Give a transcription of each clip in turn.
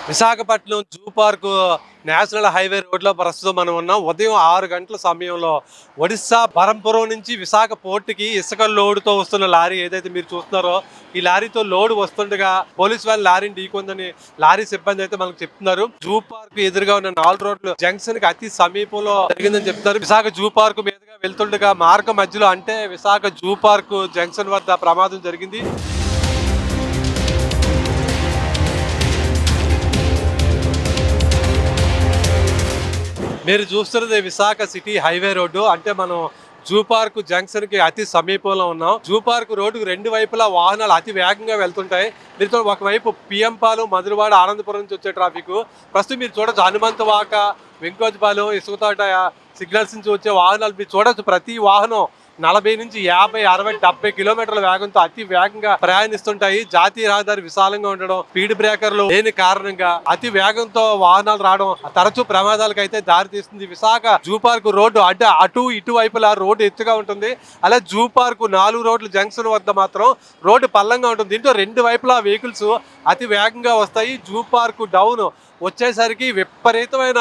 Visakhapatnam zoo park national highway రోడ్లో ప్రస్తుతం మనం ఉన్నాం. ఉదయం 6 గంటల సమయంలో ఒడిశా బరంపురం నుంచి విశాఖ పోర్టుకి ఇసుక లోడుతో వస్తున్న లారీ ఏదైతే మీరు చూస్తున్నారో, ఈ లారీతో లోడ్ వస్తుండగా పోలీస్ వ్యాన్ లారీని ఢీకొందని లారీ సిబ్బంది అయితే మనకు చెప్తున్నారు. జూ పార్క్ ఎదురుగా ఉన్న 4 రోడ్లు జంక్షన్ కి అతి సమీపంలో జరిగిందని చెప్తున్నారు. విశాఖ జూ పార్క్ మీదుగా వెళ్తుండగా మార్గ మధ్యలో అంటే విశాఖ జూ పార్క్ జంక్షన్ వద్ద ప్రమాదం జరిగింది. మీరు చూస్తున్నది విశాఖ సిటీ హైవే రోడ్డు. అంటే మనం జూ పార్క్ జంక్షన్ కి అతి సమీపంలో ఉన్నాం. జూ పార్క్ రోడ్డుకు రెండు వైపులా వాహనాలు అతి వేగంగా వెళ్తుంటాయి. మీరు ఒకవైపు పిఎం పాలెం, మధురవాడ, ఆనందపురం నుంచి వచ్చే ట్రాఫిక్. ప్రస్తుతం మీరు చూడొచ్చు హనుమంతవాక, వెంకోజపాలెం, ఇసుకతోట సిగ్నల్స్ నుంచి వచ్చే వాహనాలు మీరు చూడొచ్చు. ప్రతి వాహనం 40 నుంచి 50, 60, 70 కిలోమీటర్ల వేగంతో అతి వేగంగా ప్రయాణిస్తుంటాయి. జాతీయ రహదారి విశాలంగా ఉండడం, స్పీడ్ బ్రేకర్లు లేని కారణంగా అతి వేగంతో వాహనాలు రావడం తరచూ ప్రమాదాలకు అయితే దారి తీస్తుంది. విశాఖ జూ పార్క్ రోడ్డు అటు ఇటు వైపులా రోడ్డు ఎత్తుగా ఉంటుంది. అలా జూ పార్క్ 4 రోడ్ల జంక్షన్ వద్ద మాత్రం రోడ్డు పల్లంగా ఉంటుంది. దీంట్లో రెండు వైపులా వెహికల్స్ అతి వేగంగా వస్తాయి. జూ పార్క్ డౌన్ వచ్చేసరికి విపరీతమైన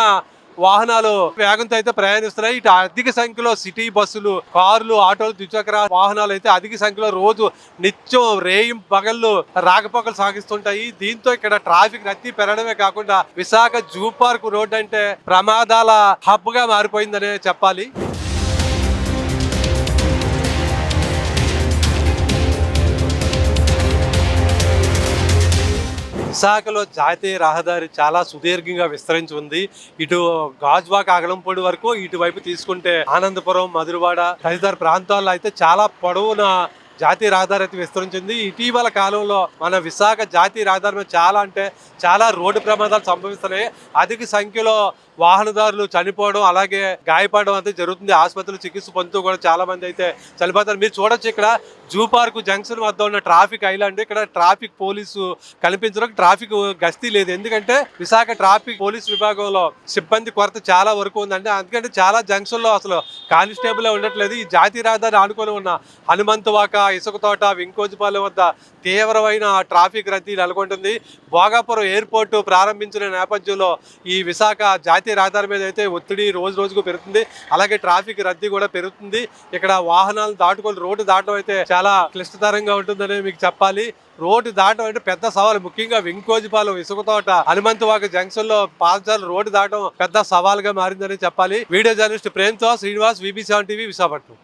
వాహనాలు వేగంతో అయితే ప్రయాణిస్తున్నాయి. ఇటు అధిక సంఖ్యలో సిటీ బస్సులు, కార్లు, ఆటోలు, ద్విచక్ర వాహనాలు అయితే అధిక సంఖ్యలో రోజు నిత్యం రేయింపు పగళ్ళు రాకపోకలు సాగిస్తుంటాయి. దీంతో ఇక్కడ ట్రాఫిక్ రద్దీ పెరగడమే కాకుండా విశాఖ జూ పార్క్ రోడ్ అంటే ప్రమాదాల హబ్ గా మారిపోయిందనే చెప్పాలి. విశాఖలో జాతీయ రహదారి చాలా సుదీర్ఘంగా విస్తరించి ఉంది. ఇటు గాజువాక, అగలంపూడి వరకు ఇటువైపు తీసుకుంటే ఆనందపురం, మధురవాడ తదితర ప్రాంతాల్లో అయితే చాలా పొడవున జాతీయ రహదారి అయితే విస్తరించింది. ఇటీవల కాలంలో మన విశాఖ జాతీయ రహదారి మీద చాలా రోడ్డు ప్రమాదాలు సంభవిస్తున్నాయి. అధిక సంఖ్యలో వాహనదారులు చనిపోవడం, అలాగే గాయపడడం అయితే జరుగుతుంది. ఆసుపత్రులు చికిత్స పొందుతూ కూడా చాలా మంది అయితే చనిపోతారు. మీరు చూడొచ్చు ఇక్కడ జూ పార్క్ జంక్షన్ వద్ద ఉన్న ట్రాఫిక్ ఐలాండ్. ఇక్కడ ట్రాఫిక్ పోలీసు కనిపించడం, ట్రాఫిక్ గస్తీ లేదు. ఎందుకంటే విశాఖ ట్రాఫిక్ పోలీస్ విభాగంలో సిబ్బంది కొరత చాలా వరకు ఉందంటే, అందుకంటే చాలా జంక్షన్ లో అసలు కానిస్టేబుల్ ఉండట్లేదు. ఈ జాతీయ రహదారి ఆనుకొని ఉన్న హనుమంతవాక, ఇసుకతోట, వెంకోజపాలెం వద్ద తీవ్రమైన ట్రాఫిక్ రద్దీ నెలకొంటుంది. భోగాపురం ఎయిర్పోర్ట్ ప్రారంభించిన నేపథ్యంలో ఈ విశాఖ జాతీయ రహదారి మీద అయితే ఒత్తిడి రోజు రోజుకు పెరుగుతుంది. అలాగే ట్రాఫిక్ రద్దీ కూడా పెరుగుతుంది. ఇక్కడ వాహనాలు దాటుకొని రోడ్డు దాటడం అయితే చాలా క్లిష్టతరంగా ఉంటుందని మీకు చెప్పాలి. రోడ్డు దాటం అంటే పెద్ద సవాల్. ముఖ్యంగా వెంకోజపాలెం, ఇసుకతోట, హనుమంతవాక జంక్షన్ లో పాదచారులు రోడ్డు దాటం పెద్ద సవాల్ గా మారిందని చెప్పాలి. వీడియో జర్నలిస్ట్ ప్రేమ్తో శ్రీనివాస్, VB7 టీవీ, విశాఖపట్నం.